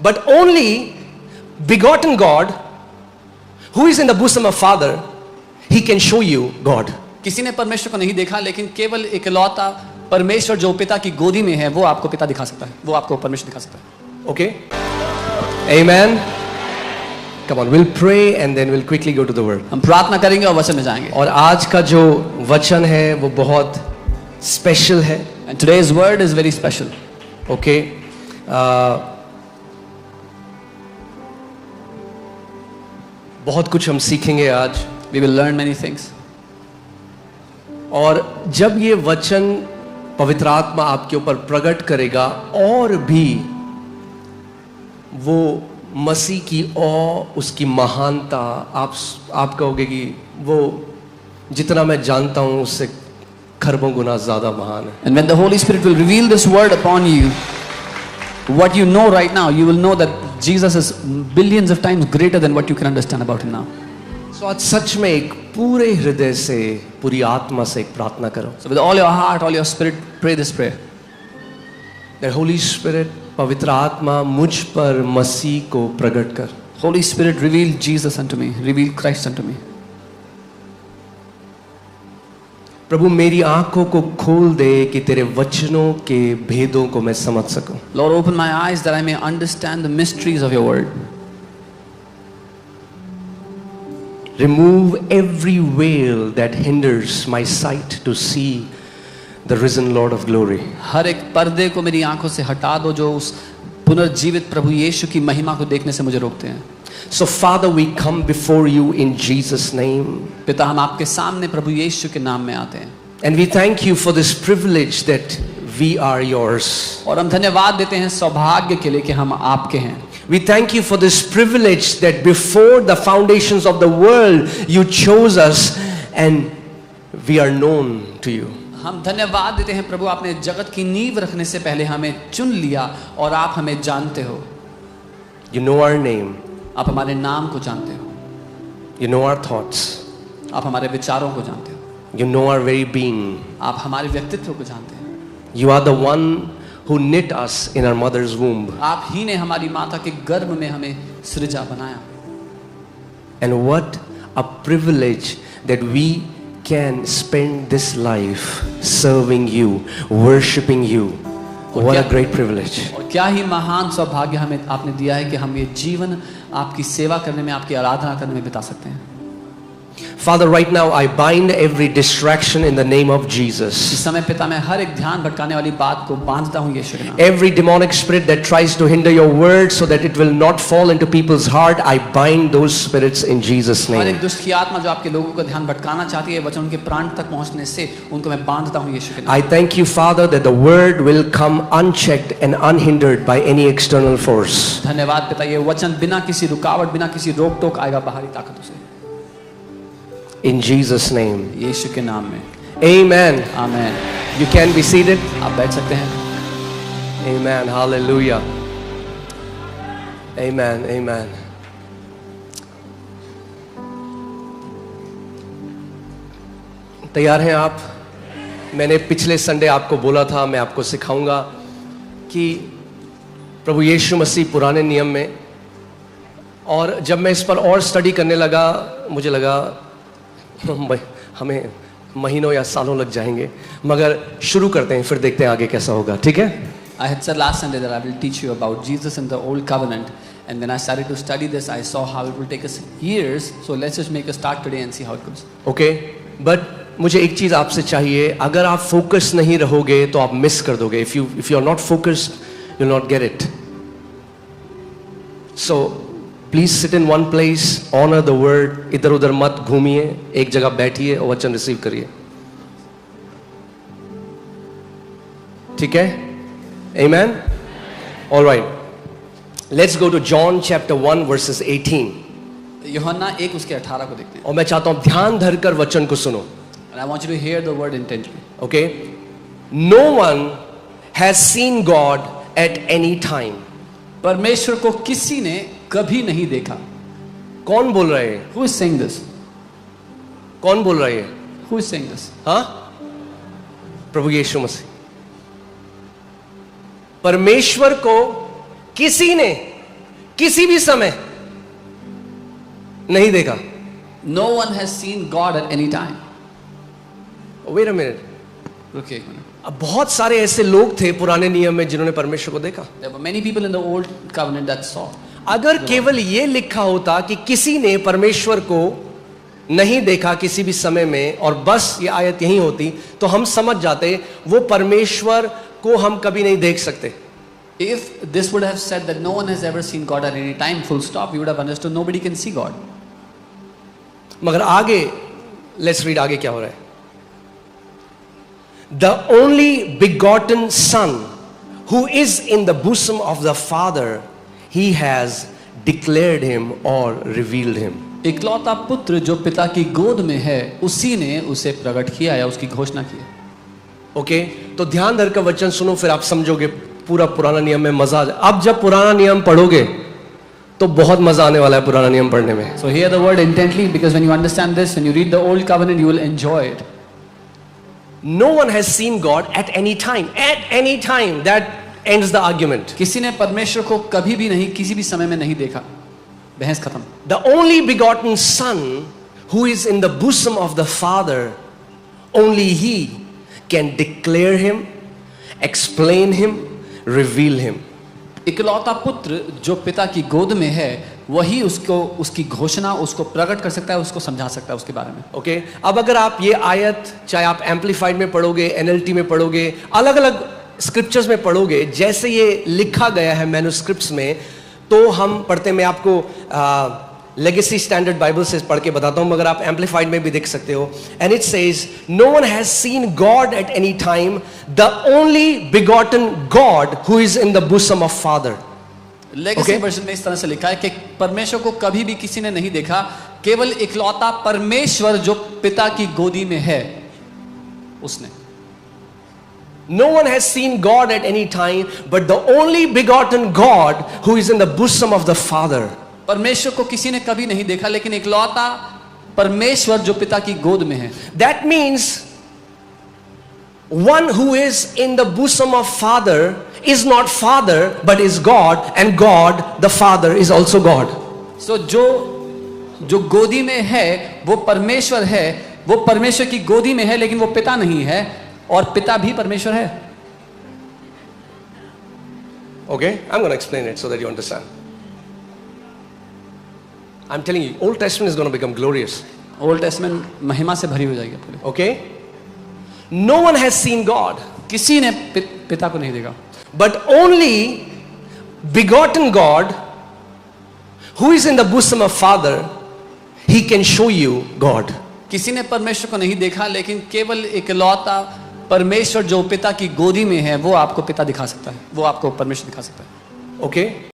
but only begotten God, who is in the bosom of Father, he can show you God. किसी ने परमेश्वर को नहीं देखा, लेकिन केवल इकलौता परमेश्वर जो पिता की गोदी में है, वो आपको पिता दिखा सकता है, वो आपको परमेश्वर दिखा सकता है. Okay? Amen. Come on, we'll pray and then we'll quickly go to the word. हम प्रार्थना करेंगे और वचन में जाएंगे. और आज का जो वचन है वो बहुत स्पेशल है. And today's word is very special. Okay? बहुत कुछ हम सीखेंगे आज. We will learn many things. और जब ये वचन पवित्र आत्मा आपके ऊपर प्रकट करेगा, और भी वो मसीह की उसकी महानता आप कहोगे कि वो जितना मैं जानता हूं उससे खरबों गुना ज्यादा महान है. And when the Holy Spirit will reveal this word upon you, what you know right now, you will know that Jesus is billions of times greater than what you can understand about him now. So आज सच में एक पूरे हृदय से, पूरी आत्मा से एक प्रार्थना करो. So with all your heart, all your spirit, pray this prayer. That Holy Spirit, पवित्र आत्मा मुझ पर मसीह को प्रकट कर. Holy Spirit, reveal Jesus unto me, reveal Christ unto me. प्रभु मेरी आंखों को खोल दे कि तेरे वचनों के भेदों को मैं समझ सकूं. Lord, open my eyes that I may understand the mysteries of your word. Remove every veil that hinders my sight to see the risen Lord of glory. हर एक पर्दे को मेरी आंखों से हटा दो जो उस पुनर्जीवित प्रभु यीशु की महिमा को देखने से मुझे रोकते हैं. So Father, we come before you in Jesus' name. पिता, हम आपके सामने प्रभु यीशु के नाम में आते हैं. And we thank you for this privilege that we are yours. और हम धन्यवाद देते हैं सौभाग्य के लिए कि हम आपके हैं. We thank you for this privilege that before the foundations of the world you chose us and we are known to you. हम धन्यवाद देते हैं प्रभु, आपने जगत की नींव रखने से पहले हमें चुन लिया और आप हमें जानते हो. You know our name. आप हमारे नाम को जानते हो. You know our thoughts. आप हमारे विचारों को जानते हो. You know our very being. आप हमारे व्यक्तित्व को जानते हैं. You are the one who knit us in our mother's womb. आप ही ने हमारी माता के गर्भ में हमें सृजा बनाया. And what a privilege that we can spend this life serving you, worshiping you. What a great privilege. और क्या ही महान सौभाग्य हमें आपने दिया है कि हम ये जीवन आपकी सेवा करने में, आपकी आराधना करने में बिता सकते हैं. Father, right now I bind every distraction in the name of Jesus. इस समय पिता, मैं हर एक ध्यान भटकाने वाली बात को बांधता हूँ यीशु के नाम. Every demonic spirit that tries to hinder your word so that it will not fall into people's heart, I bind those spirits in Jesus' her name. एक दुष्ट की आत्मा जो आपके लोगों का ध्यान भटकाना चाहती है, वचन उनके प्राण तक पहुंचने से उनको मैं बांधता हूँ यीशु के नाम. I thank you, Father, that the word will come unchecked and unhindered by any external force. धन्यवाद पिता, ये वचन बिना किसी रुकावट, बिना किसी रोक टोक आएगा बाहरी ताकतों से. In Jesus' name. यीशु के नाम में. Amen. Amen. You can be seated. आप बैठ सकते हैं. Amen. Hallelujah. Amen. Amen. तैयार हैं आप? मैंने पिछले संडे आपको बोला था, मैं आपको सिखाऊंगा कि प्रभु यीशु मसीह पुराने नियम में, और जब मैं इस पर और स्टडी करने लगा मुझे लगा हमें महीनों या सालों लग जाएंगे, मगर शुरू करते हैं, फिर देखते हैं आगे कैसा होगा. ठीक है? I had said last Sunday that I will teach you about Jesus in the Old Covenant, and when I started to study this, I saw how it will take us years. So let's just make a start today and see how it goes. Okay, but मुझे एक चीज आपसे चाहिए. अगर आप focus नहीं रहोगे तो आप मिस कर दोगे. If you are not focused, you'll not get it. So please sit in one place, honour the word. इधर उधर मत घूमिए, एक जगह बैठिए और वचन रिसीव करिए. ठीक है? Amen? All right. Let's go to John chapter 1 verses 18. यूहन्ना 1 उसके 18 को देखते हैं. और मैं चाहता हूं ध्यान धरकर वचन को सुनो. And I want you to hear the word intently. Okay? No one has seen God at any time. परमेश्वर को किसी ने कभी नहीं देखा. कौन बोल रहे हैं? Who is saying this? कौन बोल रहे हैं? Who is saying this? हाँ? प्रभु यीशु मसीह. परमेश्वर को किसी ने किसी भी समय नहीं देखा. No one has seen God at any time. Wait a minute. रुकिए एक मिनट. अब बहुत सारे ऐसे लोग थे पुराने नियम में जिन्होंने परमेश्वर को देखा. There were many people in the old covenant that saw. अगर केवल ये लिखा होता कि किसी ने परमेश्वर को नहीं देखा किसी भी समय में और बस ये आयत यही होती तो हम समझ जाते वो परमेश्वर को हम कभी नहीं देख सकते. If this would have said that no one has ever seen God at any time, full stop, we would have understood nobody can see God. मगर आगे लेट्स रीड आगे क्या हो रहा है. The only begotten Son who is in the bosom of the Father, he has declared him or revealed him. इकलौता पुत्र जो पिता की गोद में है उसी ने उसे प्रकट किया या उसकी घोषणा की. ओके तो ध्यान धर कर वचन सुनो फिर आप समझोगे पूरा पुराना नियम में मजा आ जाए. अब जब पुराना नियम पढ़ोगे तो बहुत मजा आने वाला है पुराना नियम पढ़ने में. So hear the word intently because when you understand this, when you read the old covenant, you will enjoy it. No one has seen God at any time. At any time. That ends the argument. किसी ने परमेश्वर को कभी भी नहीं किसी भी समय में नहीं देखा. बहस खत्म. The only begotten Son who is in the bosom of the Father, only He can declare Him, explain Him, reveal Him. इकलौता पुत्र जो पिता की गोद में है वही उसको उसकी घोषणा उसको प्रकट कर सकता है, उसको समझा सकता है उसके बारे में. ओके अब अगर आप ये आयत चाहे आप एम्पलीफाइड में पढ़ोगे, NLT में पढ़ोगे, अलग अलग स्क्रिप्चर्स में पढ़ोगे, जैसे ये लिखा गया है मैन्युस्क्रिप्ट्स में तो हम पढ़ते. मैं आपको लेगेसी स्टैंडर्ड बाइबल से पढ़ के बताता हूं मगर आप एम्पलीफाइड में भी देख सकते हो. And it says no one has seen God at any time, the only begotten God who is in the bosom of father. Legacy version में इस तरह से लिखा है कि परमेश्वर को कभी भी किसी ने नहीं देखा, केवल इकलौता परमेश्वर जो पिता की गोदी में है उसने. No one has seen God at any time, but the only begotten God who is in the bosom of the Father. परमेश्वर को किसी ने कभी नहीं देखा लेकिन इकलौता परमेश्वर जो पिता की गोद में है. That means one who is in the bosom of Father is not Father but is God, and God the Father is also God. So जो गोदी में है वो परमेश्वर है, वो परमेश्वर की गोदी में है लेकिन वो पिता नहीं है और पिता भी परमेश्वर है. Okay, I'm going to explain it so that you understand. I'm telling you, Old Testament is going to become glorious. Old testament महिमा से भरी हो जाएगी पूरी. Okay? No one has seen God. किसी ने पिता को नहीं देखा. But only begotten God who is in the bosom of Father, He can show you God. किसी ने परमेश्वर को नहीं देखा लेकिन केवल इकलौता परमेश्वर जो पिता की गोदी में है वो आपको पिता दिखा सकता है, वो आपको परमेश्वर दिखा सकता है. Okay?